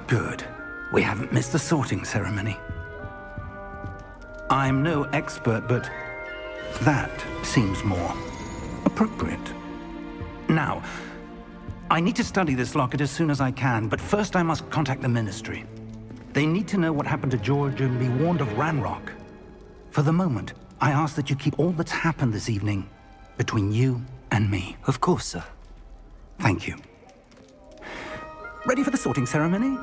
Good. We haven't missed the sorting ceremony. I'm no expert, but that seems more appropriate. Now, I need to study this locket as soon as I can, but first I must contact the Ministry. They need to know what happened to George and be warned of Ranrock. For the moment, I ask that you keep all that's happened this evening between you and me. Of course, sir. Thank you. Ready for the sorting ceremony?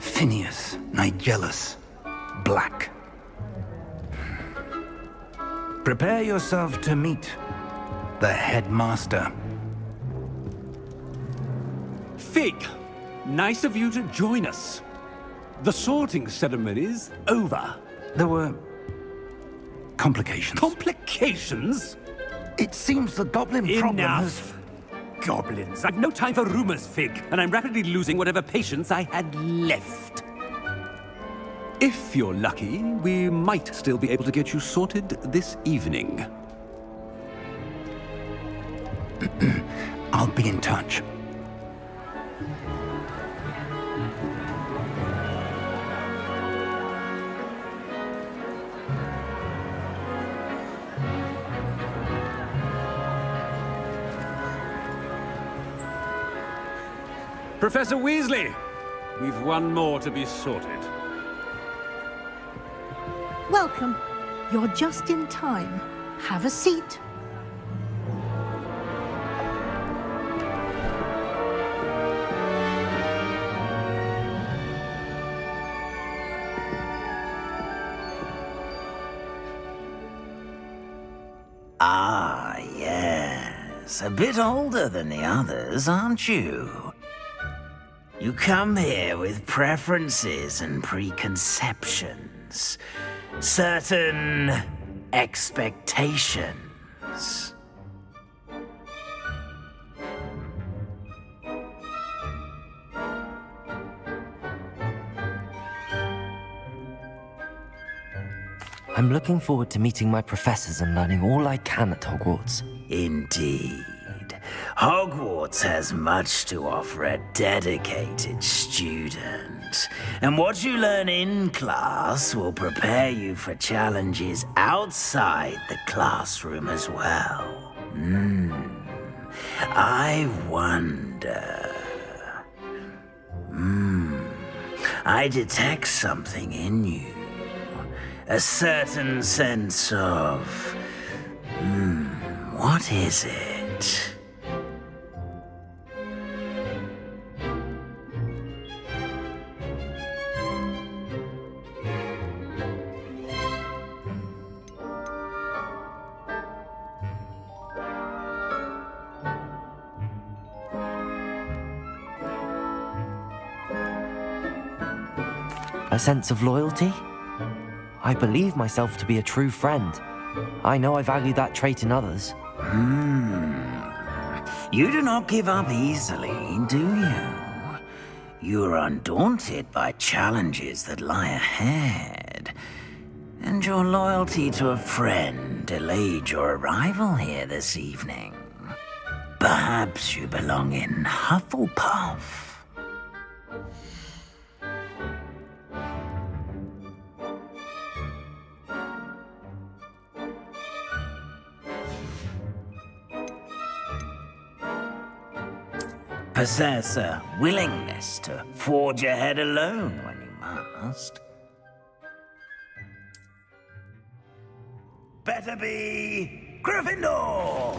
Phineas, Nigellus, Black. Prepare yourself to meet the headmaster. Fig, nice of you to join us. The sorting ceremony's over. There were complications. Complications? It seems the goblin problem has... Enough! Goblins. I've no time for rumors, Fig, and I'm rapidly losing whatever patience I had left. If you're lucky, we might still be able to get you sorted this evening. I'll be in touch. Professor Weasley, we've one more to be sorted. Welcome. You're just in time. Have a seat. Ah, yes. A bit older than the others, aren't you? You come here with preferences and preconceptions. Certain expectations. I'm looking forward to meeting my professors and learning all I can at Hogwarts. Indeed. Hogwarts has much to offer a dedicated student. And what you learn in class will prepare you for challenges outside the classroom as well. I wonder... I detect something in you. A certain sense of... what is it? A sense of loyalty? I believe myself to be a true friend. I know I value that trait in others. You do not give up easily, do you? You are undaunted by challenges that lie ahead. And your loyalty to a friend delayed your arrival here this evening. Perhaps you belong in Hufflepuff. Possess a willingness to forge ahead alone when you must. Better be Gryffindor!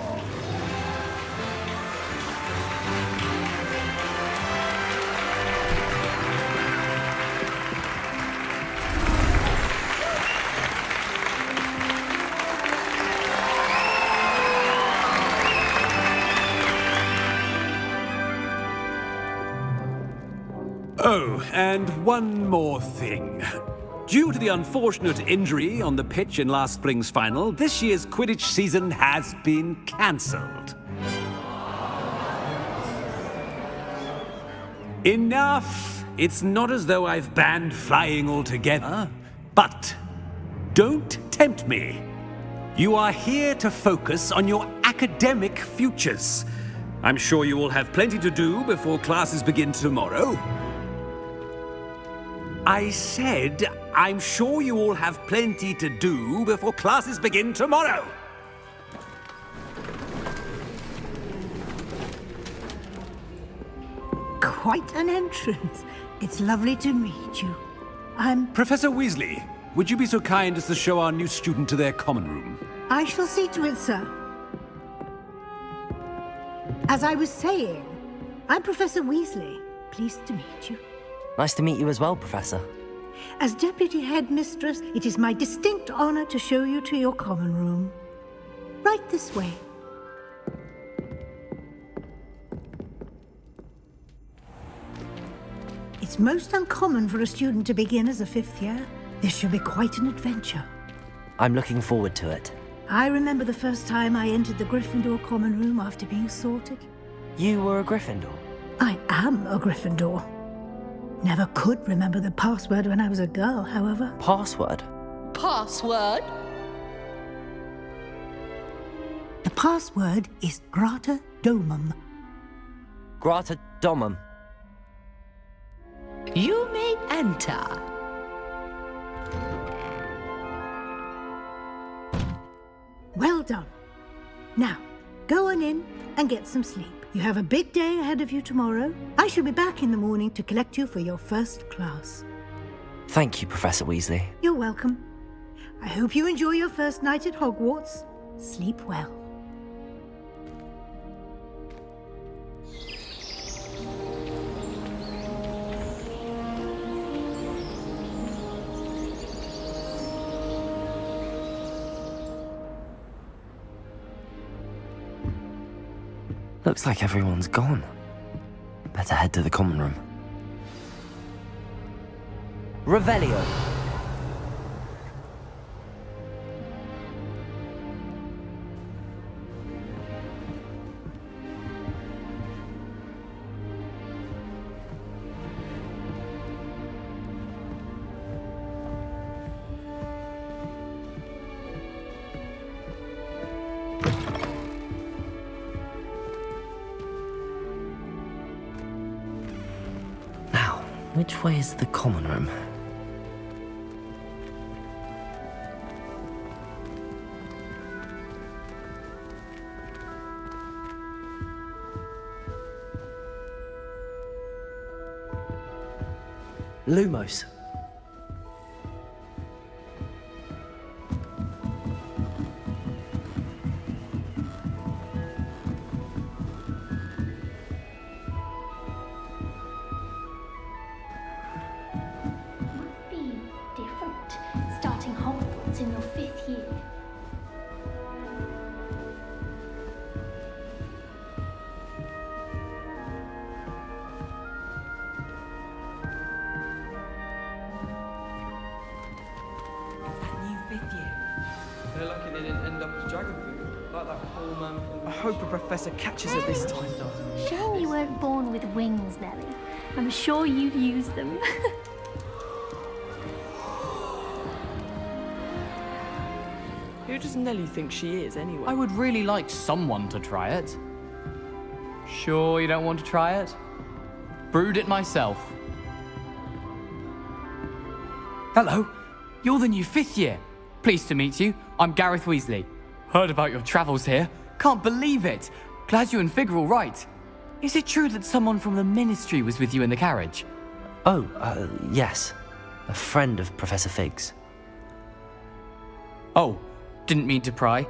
Oh, and one more thing. Due to the unfortunate injury on the pitch in last spring's final, this year's Quidditch season has been cancelled. Enough! It's not as though I've banned flying altogether, but don't tempt me. You are here to focus on your academic futures. I'm sure you will have plenty to do before classes begin tomorrow. I said, I'm sure you all have plenty to do before classes begin tomorrow. Quite an entrance. It's lovely to meet you. Professor Weasley, would you be so kind as to show our new student to their common room? I shall see to it, sir. As I was saying, I'm Professor Weasley. Pleased to meet you. Nice to meet you as well, Professor. As Deputy Headmistress, it is my distinct honor to show you to your common room. Right this way. It's most uncommon for a student to begin as a fifth year. This should be quite an adventure. I'm looking forward to it. I remember the first time I entered the Gryffindor common room after being sorted. You were a Gryffindor? I am a Gryffindor. Never could remember the password when I was a girl, however. Password? Password? The password is Grata Domum. Grata Domum. You may enter. Well done. Now, go on in and get some sleep. You have a big day ahead of you tomorrow. I shall be back in the morning to collect you for your first class. Thank you, Professor Weasley. You're welcome. I hope you enjoy your first night at Hogwarts. Sleep well. Looks like everyone's gone. Better head to the common room. Revelio. Which way is the common room? Lumos. Starting Hogwarts in your 5th year. It's that new 5th year. They're lucky they didn't end up as dragon food, like that poor man from... I hope a professor catches her this time, though. Shame you weren't born with wings, Nelly. I'm sure you'd use them. Who does Nelly think she is, anyway? I would really like someone to try it. Sure you don't want to try it? Brewed it myself. Hello, you're the new 5th year. Pleased to meet you. I'm Gareth Weasley. Heard about your travels here. Can't believe it. Glad you and Fig are all right. Is it true that someone from the Ministry was with you in the carriage? Oh, yes. A friend of Professor Fig's. Oh, didn't mean to pry.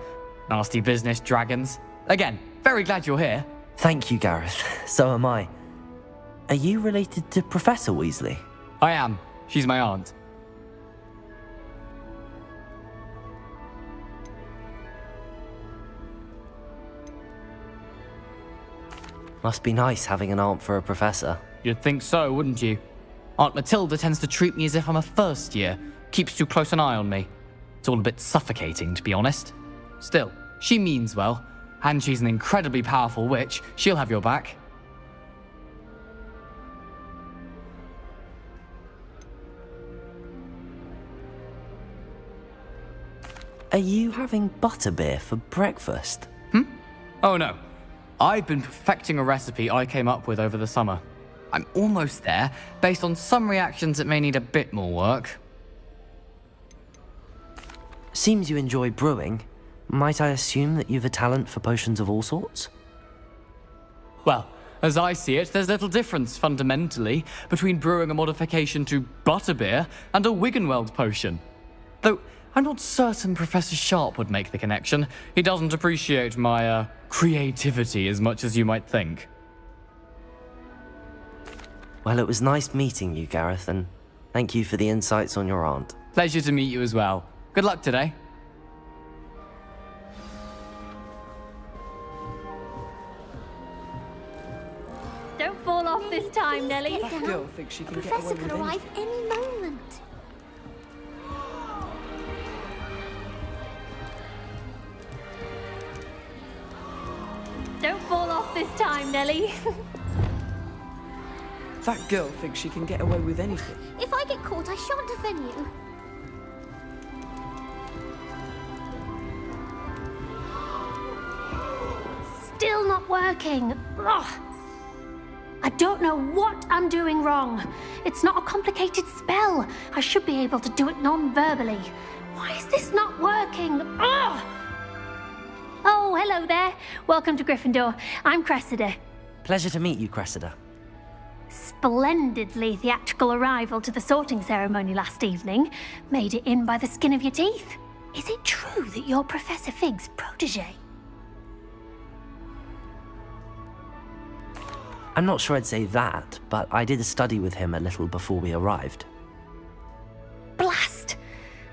Nasty business, dragons. Again, very glad you're here. Thank you, Gareth. So am I. Are you related to Professor Weasley? I am. She's my aunt. Must be nice having an aunt for a professor. You'd think so, wouldn't you? Aunt Matilda tends to treat me as if I'm a first year. Keeps too close an eye on me. It's all a bit suffocating, to be honest. Still, she means well, and she's an incredibly powerful witch. She'll have your back. Are you having butterbeer for breakfast? Oh no. I've been perfecting a recipe I came up with over the summer. I'm almost there, based on some reactions that may need a bit more work. Seems you enjoy brewing. Might I assume that you've a talent for potions of all sorts? Well, as I see it, there's little difference, fundamentally, between brewing a modification to butterbeer and a Wiggenweld potion. Though, I'm not certain Professor Sharp would make the connection. He doesn't appreciate my, creativity as much as you might think. Well, it was nice meeting you, Gareth, and thank you for the insights on your aunt. Pleasure to meet you as well. Good luck today. Don't fall off this time, Nellie. That girl thinks she can get Professor away could with arrive anything. any moment. Don't fall off this time, Nellie. That girl thinks she can get away with anything. If I get caught, I shan't offend you. Still not working. Ugh. I don't know what I'm doing wrong. It's not a complicated spell. I should be able to do it non-verbally. Why is this not working? Ugh. Oh, hello there. Welcome to Gryffindor. I'm Cressida. Pleasure to meet you, Cressida. Splendidly theatrical arrival to the sorting ceremony last evening. Made it in by the skin of your teeth. Is it true that you're Professor Fig's protege? I'm not sure I'd say that, but I did study with him a little before we arrived. Blast!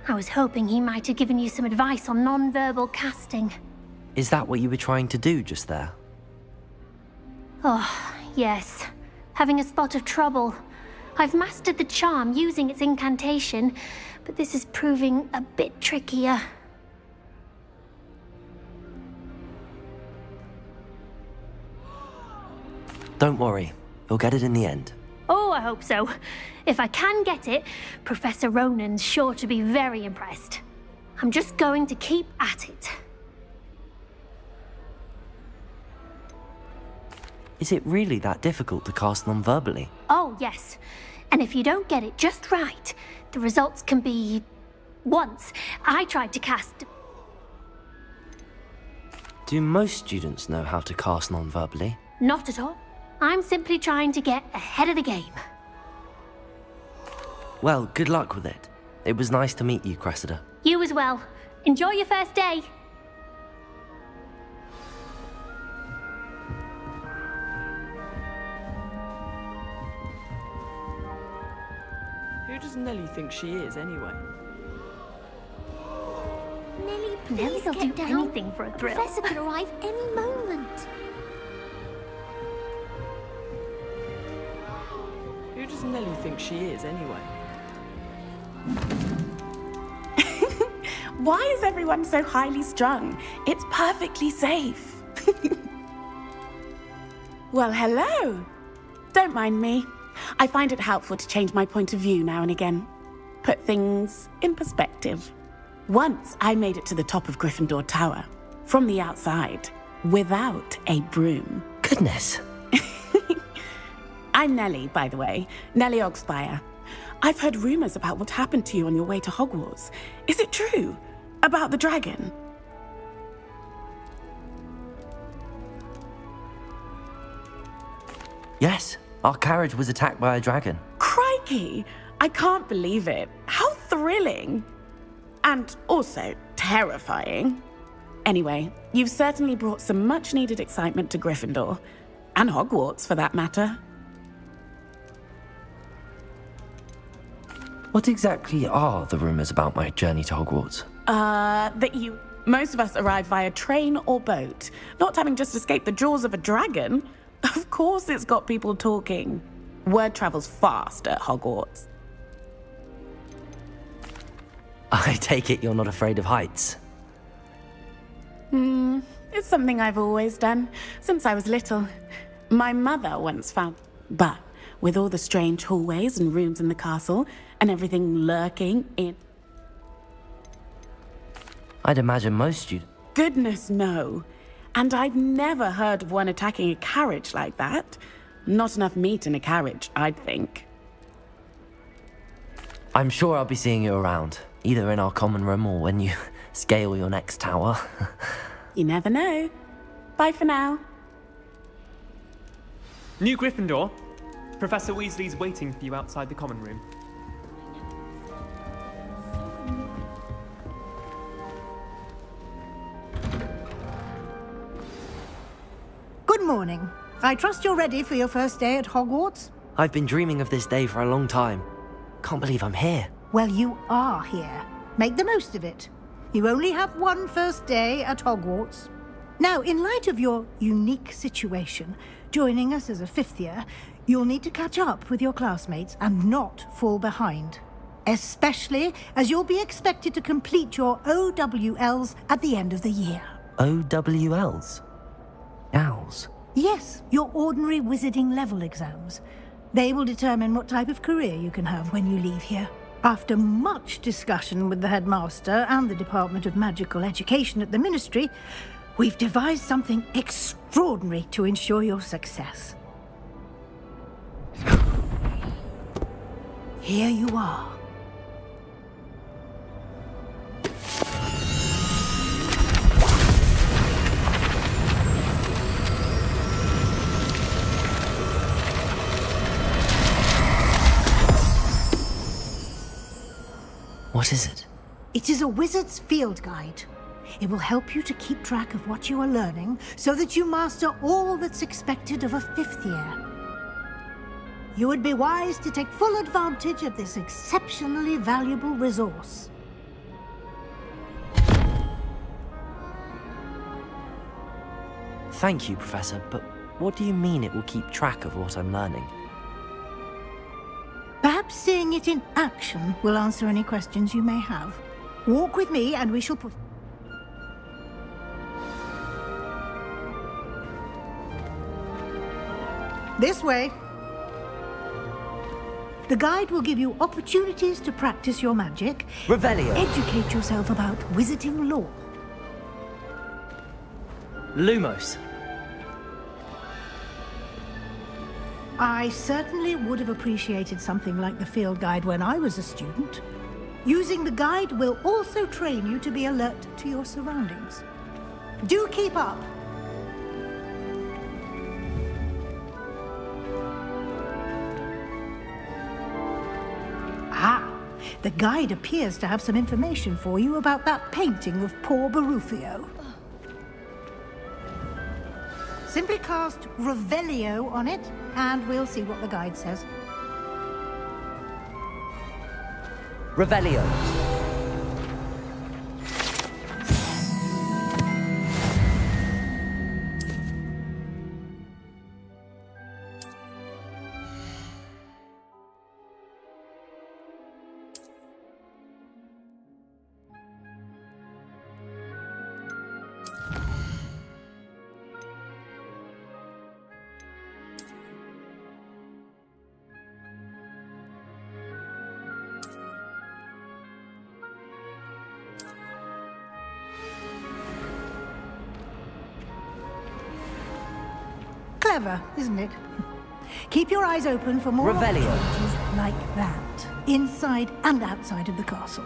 I was hoping he might have given you some advice on non-verbal casting. Is that what you were trying to do just there? Oh, yes. Having a spot of trouble. I've mastered the charm using its incantation, but this is proving a bit trickier. Don't worry, you'll get it in the end. Oh, I hope so. If I can get it, Professor Ronan's sure to be very impressed. I'm just going to keep at it. Is it really that difficult to cast non-verbally? Oh, yes. And if you don't get it just right, the results can be... Once, I tried to cast... Do most students know how to cast non-verbally? Not at all. I'm simply trying to get ahead of the game. Well, good luck with it. It was nice to meet you, Cressida. You as well. Enjoy your first day. Who does Nellie think she is, anyway? Nellie, Nellie'll do anything for a thrill. Professor could arrive any moment. Who does Nellie think she is, anyway? Why is everyone so highly strung? It's perfectly safe. Well, hello. Don't mind me. I find it helpful to change my point of view now and again. Put things in perspective. Once I made it to the top of Gryffindor Tower, from the outside, without a broom. Goodness. I'm Nellie, by the way. Nellie Ogspire. I've heard rumors about what happened to you on your way to Hogwarts. Is it true? About the dragon? Yes, our carriage was attacked by a dragon. Crikey! I can't believe it. How thrilling! And also terrifying. Anyway, you've certainly brought some much-needed excitement to Gryffindor. And Hogwarts, for that matter. What exactly are the rumors about my journey to Hogwarts? Most of us arrive via train or boat, not having just escaped the jaws of a dragon. Of course it's got people talking. Word travels fast at Hogwarts. I take it you're not afraid of heights. It's something I've always done, since I was little. My mother once found... But with all the strange hallways and rooms in the castle, and everything lurking in... I'd imagine most students. Goodness, no. And I've never heard of one attacking a carriage like that. Not enough meat in a carriage, I'd think. I'm sure I'll be seeing you around, either in our common room or when you scale your next tower. You never know. Bye for now. New Gryffindor. Professor Weasley's waiting for you outside the common room. Good morning. I trust you're ready for your first day at Hogwarts? I've been dreaming of this day for a long time. Can't believe I'm here. Well, you are here. Make the most of it. You only have one first day at Hogwarts. Now, in light of your unique situation, joining us as a fifth year, you'll need to catch up with your classmates and not fall behind. Especially as you'll be expected to complete your OWLs at the end of the year. OWLs? Owls? Yes, your ordinary wizarding level exams. They will determine what type of career you can have when you leave here. After much discussion with the headmaster and the Department of Magical Education at the Ministry, we've devised something extraordinary to ensure your success. Here you are. What is it? It is a wizard's field guide. It will help you to keep track of what you are learning so that you master all that's expected of a fifth year. You would be wise to take full advantage of this exceptionally valuable resource. Thank you, Professor, but what do you mean it will keep track of what I'm learning? Perhaps seeing it in action will answer any questions you may have. Walk with me and we shall put... This way. The guide will give you opportunities to practice your magic. Revelio. Educate yourself about wizarding lore. Lumos. I certainly would have appreciated something like the field guide when I was a student. Using the guide will also train you to be alert to your surroundings. Do keep up. Ah, the guide appears to have some information for you about that painting of poor Barufio. Simply cast Revelio on it, and we'll see what the guide says. Revelio. Clever, isn't it? Keep your eyes open for more Revelio. opportunities like that, inside and outside of the castle.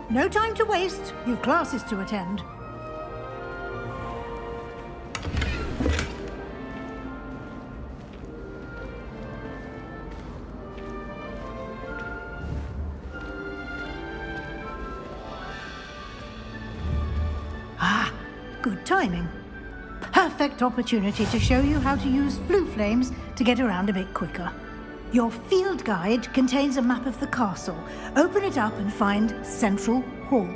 No time to waste. You've classes to attend. Good timing. Perfect opportunity to show you how to use flue flames to get around a bit quicker. Your field guide contains a map of the castle. Open it up and find Central Hall.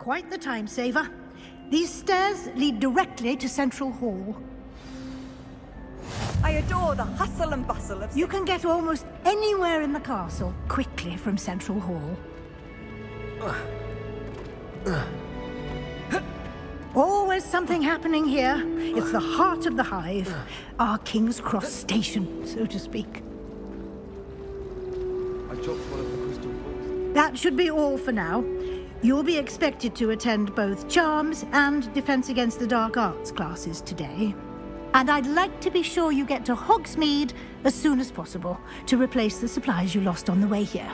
Quite the time saver. These stairs lead directly to Central Hall. I adore the hustle and bustle of... You can get almost anywhere in the castle quickly from Central Hall. Always something happening here. It's the heart of the hive. Our King's Cross station, so to speak. I dropped one of the crystal balls. That should be all for now. You'll be expected to attend both Charms and Defense Against the Dark Arts classes today. And I'd like to be sure you get to Hogsmeade as soon as possible to replace the supplies you lost on the way here.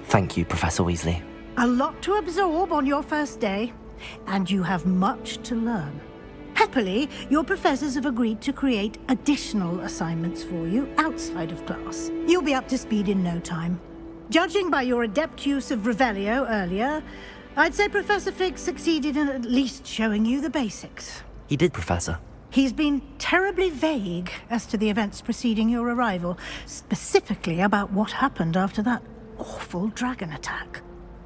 Thank you, Professor Weasley. A lot to absorb on your first day, and you have much to learn. Happily, your professors have agreed to create additional assignments for you outside of class. You'll be up to speed in no time. Judging by your adept use of Revelio earlier, I'd say Professor Fig succeeded in at least showing you the basics. He did, Professor. He's been terribly vague as to the events preceding your arrival, specifically about what happened after that awful dragon attack.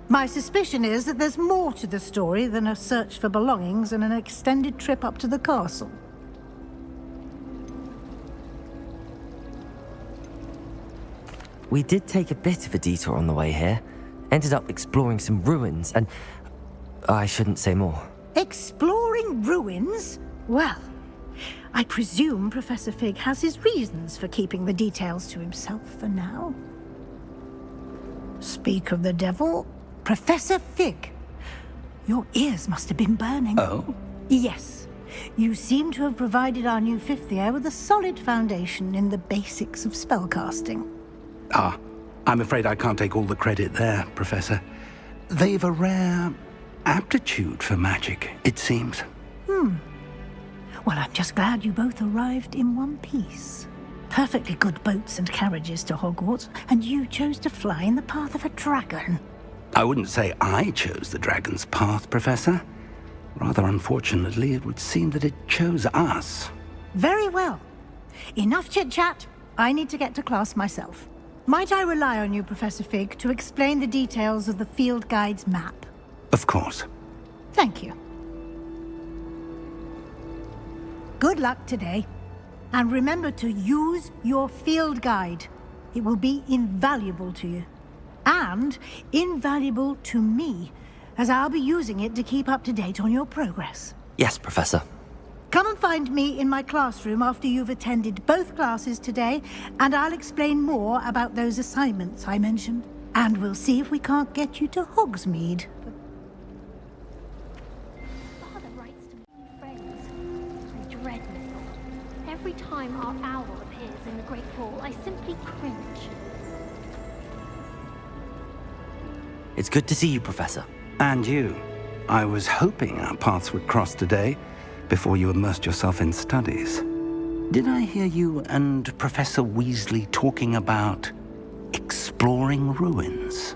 My suspicion is that there's more to the story than a search for belongings and an extended trip up to the castle. We did take a bit of a detour on the way here. Ended up exploring some ruins and... I shouldn't say more. Exploring ruins? Well, I presume Professor Fig has his reasons for keeping the details to himself for now. Speak of the devil, Professor Fig. Your ears must have been burning. Oh? Yes. You seem to have provided our new fifth year with a solid foundation in the basics of spellcasting. Ah, I'm afraid I can't take all the credit there, Professor. They've a rare aptitude for magic, it seems. Well, I'm just glad you both arrived in one piece. Perfectly good boats and carriages to Hogwarts, and you chose to fly in the path of a dragon. I wouldn't say I chose the dragon's path, Professor. Rather unfortunately, it would seem that it chose us. Very well. Enough chit-chat. I need to get to class myself. Might I rely on you, Professor Fig, to explain the details of the field guide's map? Of course. Thank you. Good luck today. And remember to use your field guide. It will be invaluable to you. And invaluable to me, as I'll be using it to keep up to date on your progress. Yes, Professor. Come and find me in my classroom after you've attended both classes today, and I'll explain more about those assignments I mentioned. And we'll see if we can't get you to Hogsmeade. Father writes to me friends. I dread the thought. Every time our owl appears in the Great Hall, I simply cringe. It's good to see you, Professor. And you. I was hoping our paths would cross today, before you immersed yourself in studies. Did I hear you and Professor Weasley talking about exploring ruins?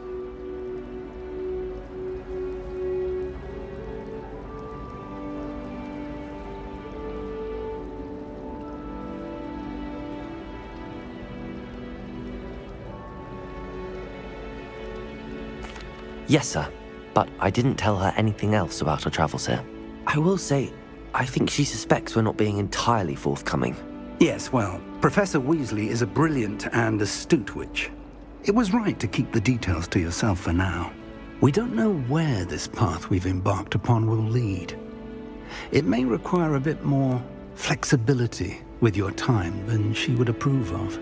Yes, sir. But I didn't tell her anything else about her travels here. I will say, I think she suspects we're not being entirely forthcoming. Yes, well, Professor Weasley is a brilliant and astute witch. It was right to keep the details to yourself for now. We don't know where this path we've embarked upon will lead. It may require a bit more flexibility with your time than she would approve of.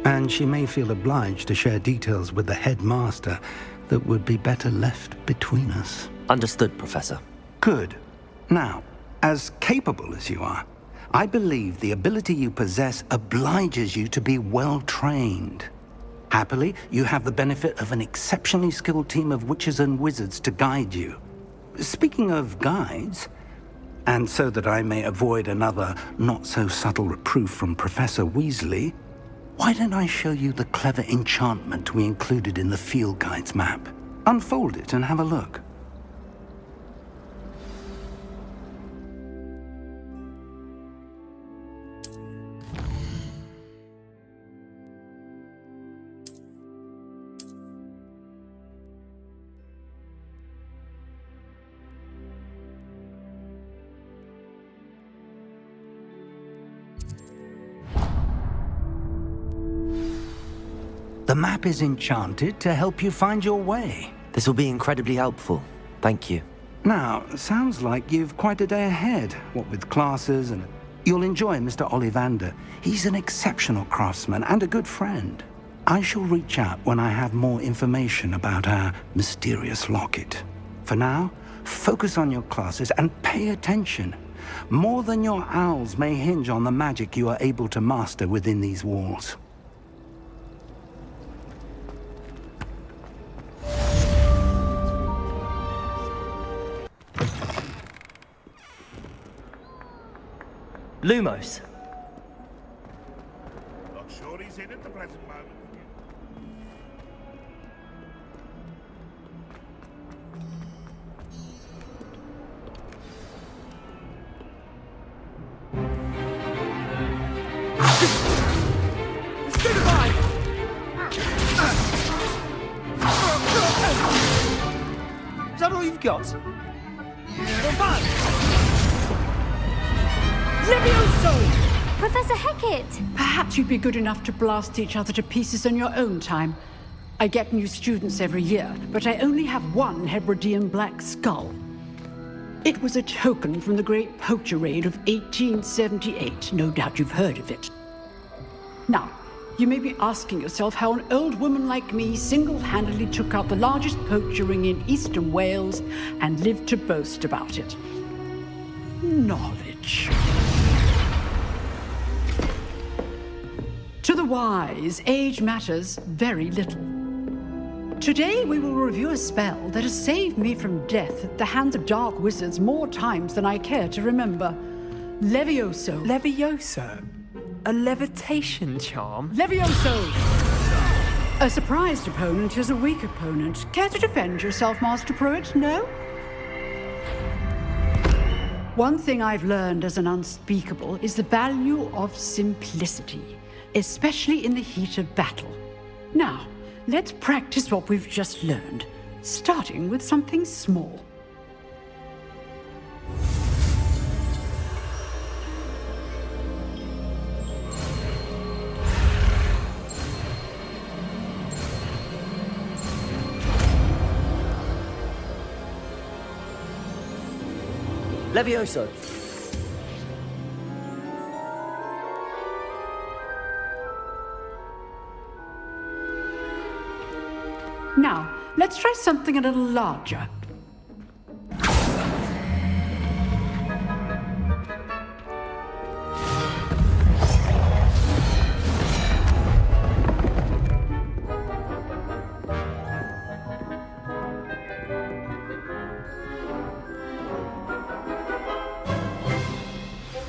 And she may feel obliged to share details with the headmaster that would be better left between us. Understood, Professor. Good. Now, as capable as you are, I believe the ability you possess obliges you to be well-trained. Happily, you have the benefit of an exceptionally skilled team of witches and wizards to guide you. Speaking of guides, and so that I may avoid another not-so-subtle reproof from Professor Weasley, why don't I show you the clever enchantment we included in the field guide's map? Unfold it and have a look. The map is enchanted to help you find your way. This will be incredibly helpful. Thank you. Now, sounds like you've quite a day ahead, what with classes and... You'll enjoy Mr. Ollivander. He's an exceptional craftsman and a good friend. I shall reach out when I have more information about our mysterious locket. For now, focus on your classes and pay attention. More than your owls may hinge on the magic you are able to master within these walls. Lumos. Not sure he's in at the present moment. Is that all you've got? Levioso! Professor Hecat! Perhaps you'd be good enough to blast each other to pieces in your own time. I get new students every year, but I only have one Hebridean black skull. It was a token from the Great Poacher Raid of 1878. No doubt you've heard of it. Now, you may be asking yourself how an old woman like me single-handedly took out the largest poacher ring in eastern Wales and lived to boast about it. Knowledge. To the wise, age matters very little. Today we will review a spell that has saved me from death at the hands of dark wizards more times than I care to remember. Levioso. Levioso? A levitation charm? Levioso! A surprised opponent is a weak opponent. Care to defend yourself, Master Pruitt? No? One thing I've learned as an unspeakable is the value of simplicity, especially in the heat of battle. Now, let's practice what we've just learned, starting with something small. Levioso. Now, let's try something a little larger.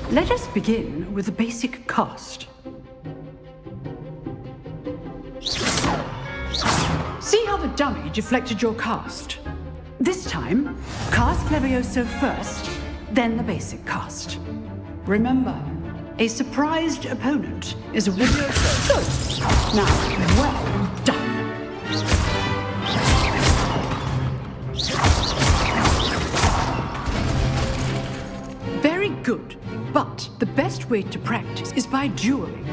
Let us begin with the basic cast. See how the dummy deflected your cast? This time, cast Levioso first, then the basic cast. Remember, a surprised opponent is a winner. So, now, well done. Very good. But the best way to practice is by dueling.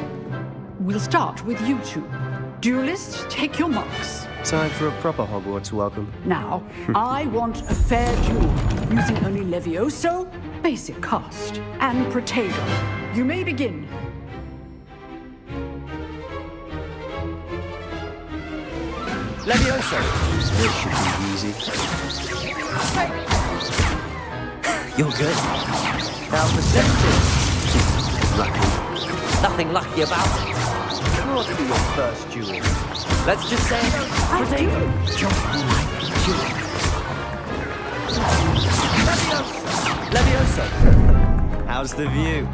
We'll start with you two. Duelists, take your marks. Time for a proper Hogwarts welcome. Now, I want a fair duel, using only Levioso, basic cast, and Protego. You may begin. Levioso. This should be easy. You're good. Now perceptive. Lucky. Nothing lucky about it. Sure to be your first duel. Let's just say, Protego. Levioso. How's the view?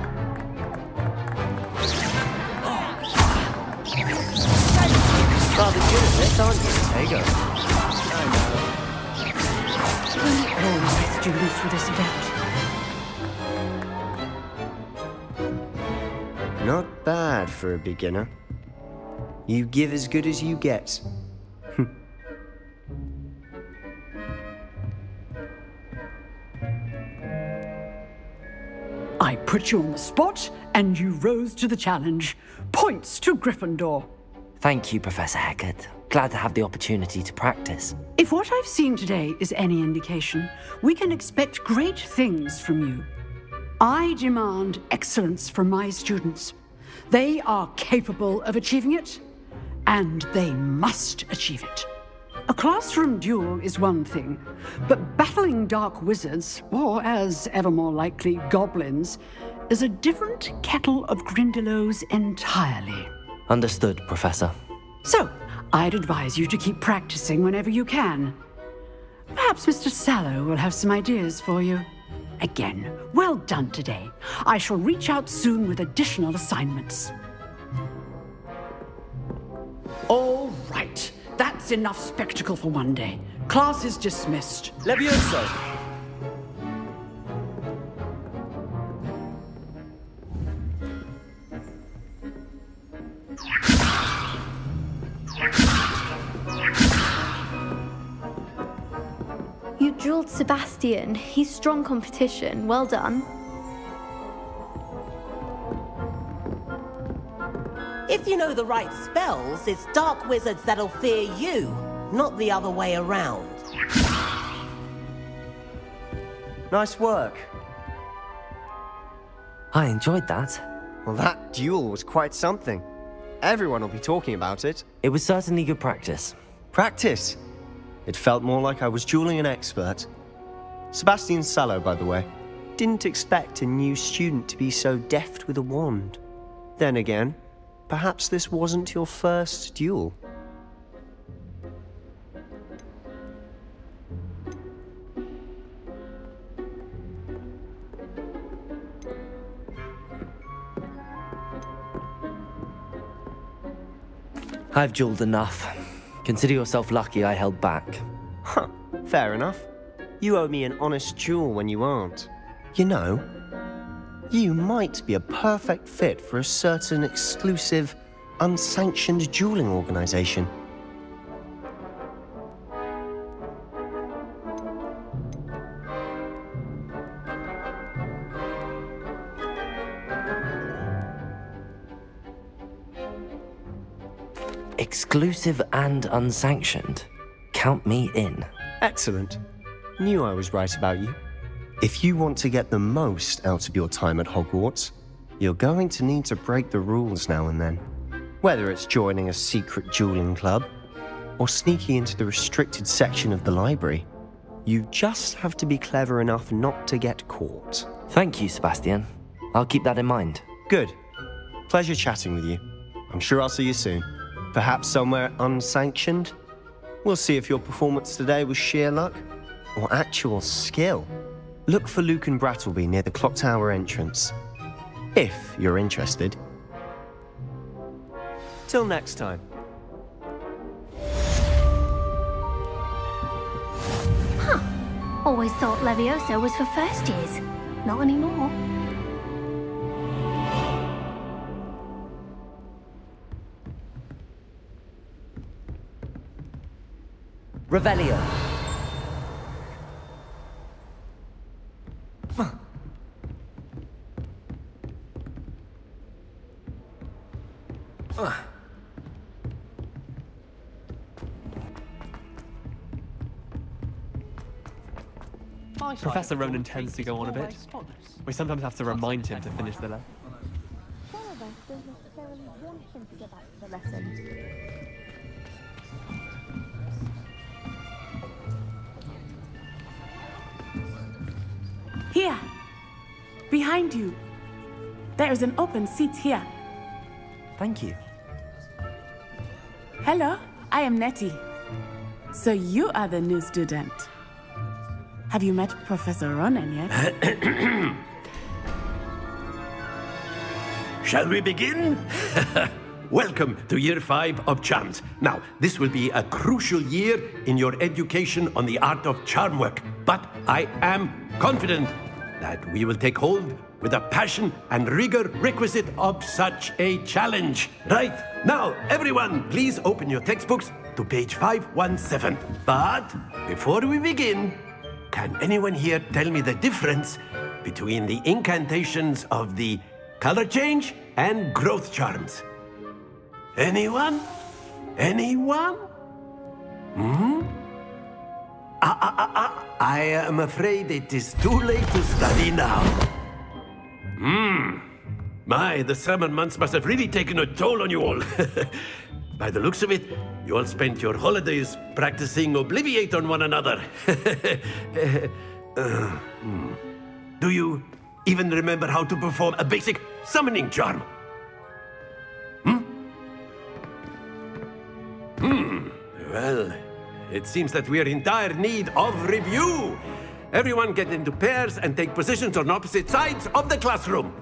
Rather good at this, aren't you, Protego? All my students for this event. Not bad for a beginner. You give as good as you get. I put you on the spot, and you rose to the challenge. Points to Gryffindor. Thank you, Professor Hecat. Glad to have the opportunity to practice. If what I've seen today is any indication, we can expect great things from you. I demand excellence from my students. They are capable of achieving it, and they must achieve it. A classroom duel is one thing, but battling dark wizards, or as ever more likely, goblins, is a different kettle of Grindylows entirely. Understood, Professor. So, I'd advise you to keep practicing whenever you can. Perhaps Mr. Sallow will have some ideas for you. Again, well done today. I shall reach out soon with additional assignments. All right. That's enough spectacle for one day. Class is dismissed. Levioso! You drilled Sebastian. He's strong competition. Well done. If you know the right spells, it's dark wizards that'll fear you, not the other way around. Nice work. I enjoyed that. Well, that duel was quite something. Everyone will be talking about it. It was certainly good practice. Practice? It felt more like I was dueling an expert. Sebastian Sallow, by the way. Didn't expect a new student to be so deft with a wand. Then again, perhaps this wasn't your first duel. I've dueled enough. Consider yourself lucky I held back. Huh, fair enough. You owe me an honest duel when you aren't. You know, you might be a perfect fit for a certain exclusive, unsanctioned dueling organization. Exclusive and unsanctioned. Count me in. Excellent. Knew I was right about you. If you want to get the most out of your time at Hogwarts, you're going to need to break the rules now and then. Whether it's joining a secret dueling club, or sneaking into the restricted section of the library, you just have to be clever enough not to get caught. Thank you, Sebastian. I'll keep that in mind. Good. Pleasure chatting with you. I'm sure I'll see you soon. Perhaps somewhere unsanctioned? We'll see if your performance today was sheer luck or actual skill. Look for Luke and Brattleby near the clock tower entrance, if you're interested. Till next time. Huh. Always thought Levioso was for first years. Not anymore. Revelio. Professor Ronan tends to go on a bit. We sometimes have to remind him to finish the lesson. Some of us don't necessarily want him to go back to the lesson. Here, behind you. There is an open seat here. Thank you. Hello, I am Nettie. So you are the new student. Have you met Professor Ronan yet? Shall we begin? Welcome to Year 5 of Charms. Now, this will be a crucial year in your education on the art of charm work, but I am confident that we will take hold with the passion and rigor requisite of such a challenge. Right, now, everyone, please open your textbooks to page 517. But before we begin, can anyone here tell me the difference between the incantations of the color change and growth charms? Anyone? Anyone? Hmm? I am afraid it is too late to study now. My, the summer months must have really taken a toll on you all. By the looks of it, you all spent your holidays practicing Obliviate on one another. Do you even remember how to perform a basic summoning charm? Well, it seems that we are in dire need of review. Everyone get into pairs and take positions on opposite sides of the classroom.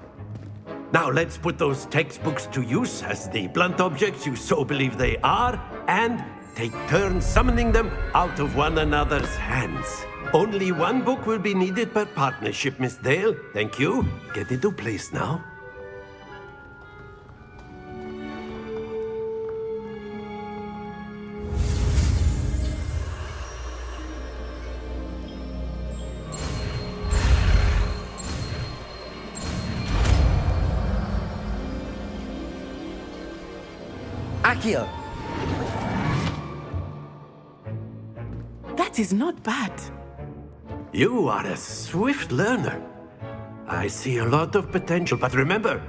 Now let's put those textbooks to use as the blunt objects you so believe they are, and take turns summoning them out of one another's hands. Only one book will be needed per partnership, Miss Dale. Thank you. Get into place now. Accio! That is not bad. You are a swift learner. I see a lot of potential, but remember,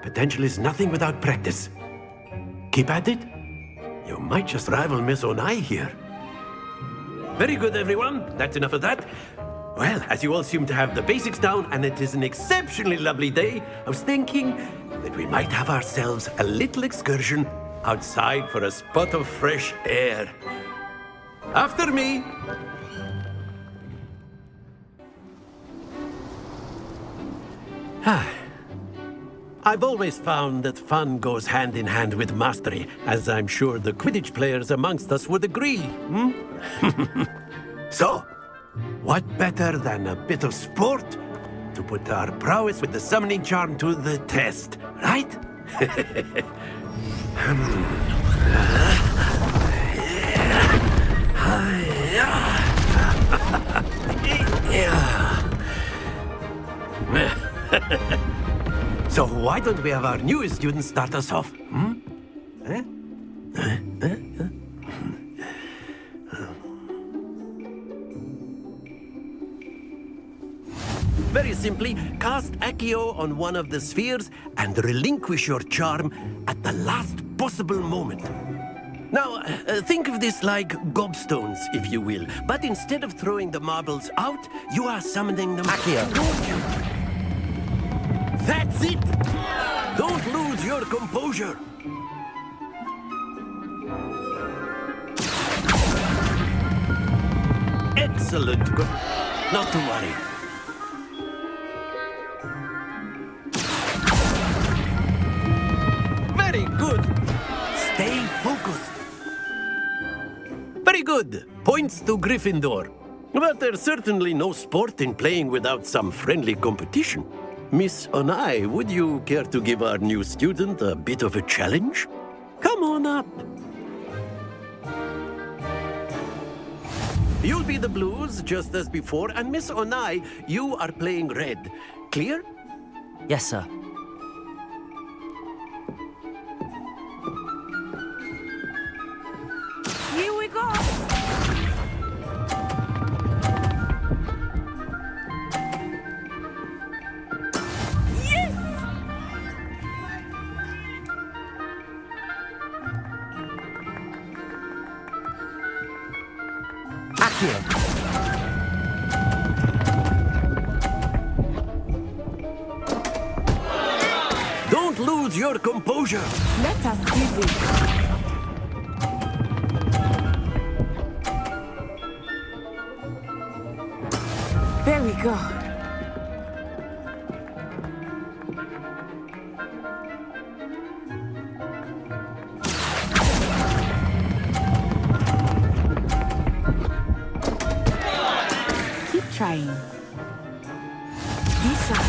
potential is nothing without practice. Keep at it. You might just rival Miss Onai here. Very good, everyone. That's enough of that. Well, as you all seem to have the basics down, and it is an exceptionally lovely day, I was thinking that we might have ourselves a little excursion outside for a spot of fresh air. After me. I've always found that fun goes hand in hand with mastery, as I'm sure the Quidditch players amongst us would agree. So, what better than a bit of sport to put our prowess with the summoning charm to the test, right? So why don't we have our newest student start us off? Very simply, cast Accio on one of the spheres and relinquish your charm at the last possible moment. Now, think of this like gobstones, if you will. But instead of throwing the marbles out, you are summoning them... Accio! That's it! Don't lose your composure! Excellent. Not to worry. Very good. Stay focused. Very good. Points to Gryffindor. But there's certainly no sport in playing without some friendly competition. Miss Onai, would you care to give our new student a bit of a challenge? Come on up. You'll be the blues, just as before, and Miss Onai, you are playing red. Clear? Yes, sir. Here we go. Don't lose your composure. Let us see this. There we go. Keep trying. Be sharp.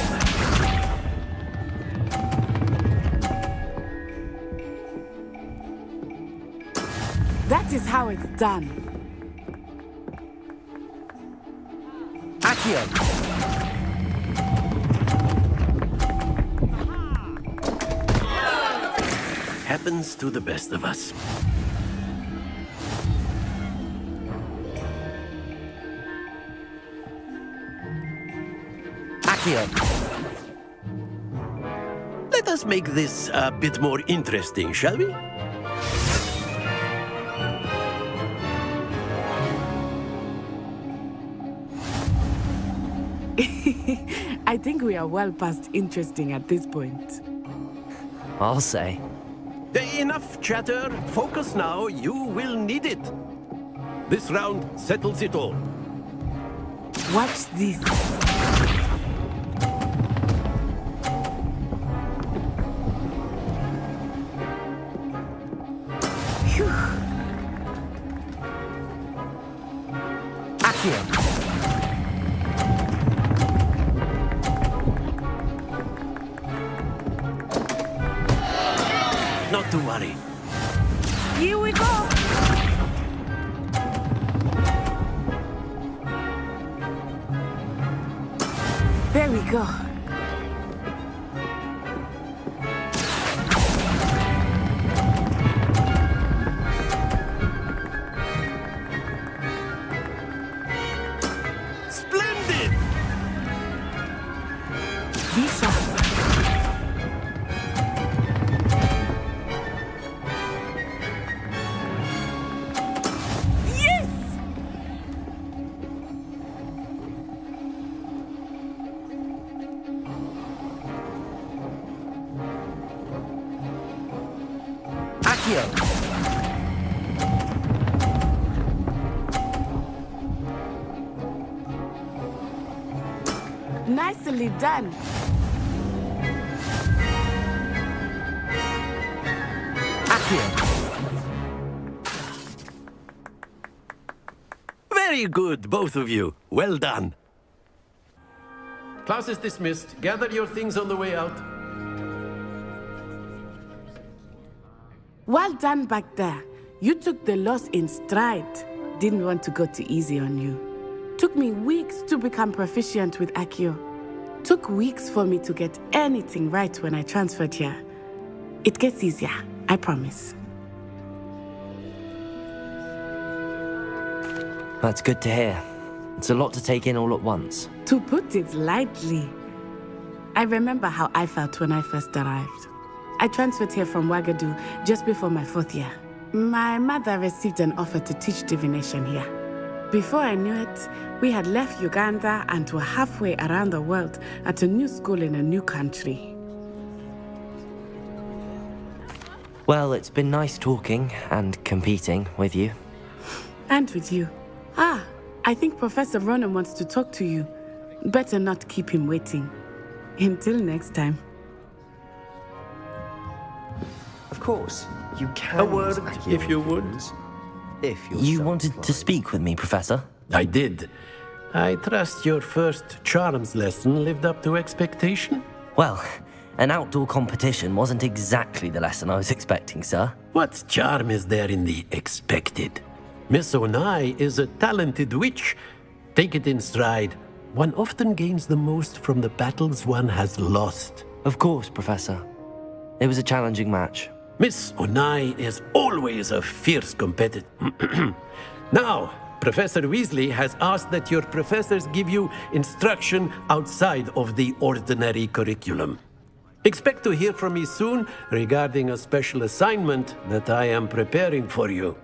That is how it's done. Accio! happens to the best of us. Accio! Let us make this a bit more interesting, shall we? I think we are well past interesting at this point. I'll say. Enough chatter. Focus now. You will need it. This round settles it all. Watch this. Phew. Accio! Not to worry. Here we go. There we go. Splendid! Be sharp. Nicely done. Very good, both of you. Well done. Class is dismissed. Gather your things on the way out. Well done back there. You took the loss in stride. Didn't want to go too easy on you. Took me weeks to become proficient with Accio. Took weeks for me to get anything right when I transferred here. It gets easier, I promise. That's good to hear. It's a lot to take in all at once. To put it lightly, I remember how I felt when I first arrived. I transferred here from Wagadu just before my 4th year. My mother received an offer to teach divination here. Before I knew it, we had left Uganda and were halfway around the world at a new school in a new country. Well, it's been nice talking and competing with you. And with you. Ah, I think Professor Ronan wants to talk to you. Better not keep him waiting. Until next time. Of course, you can. A word, if you would. If you wanted to speak with me, Professor? I did. I trust your first charms lesson lived up to expectation? Well, an outdoor competition wasn't exactly the lesson I was expecting, sir. What charm is there in the expected? Miss Onai is a talented witch. Take it in stride. One often gains the most from the battles one has lost. Of course, Professor. It was a challenging match. Miss Onai is always a fierce competitor. Now, Professor Weasley has asked that your professors give you instruction outside of the ordinary curriculum. Expect to hear from me soon regarding a special assignment that I am preparing for you.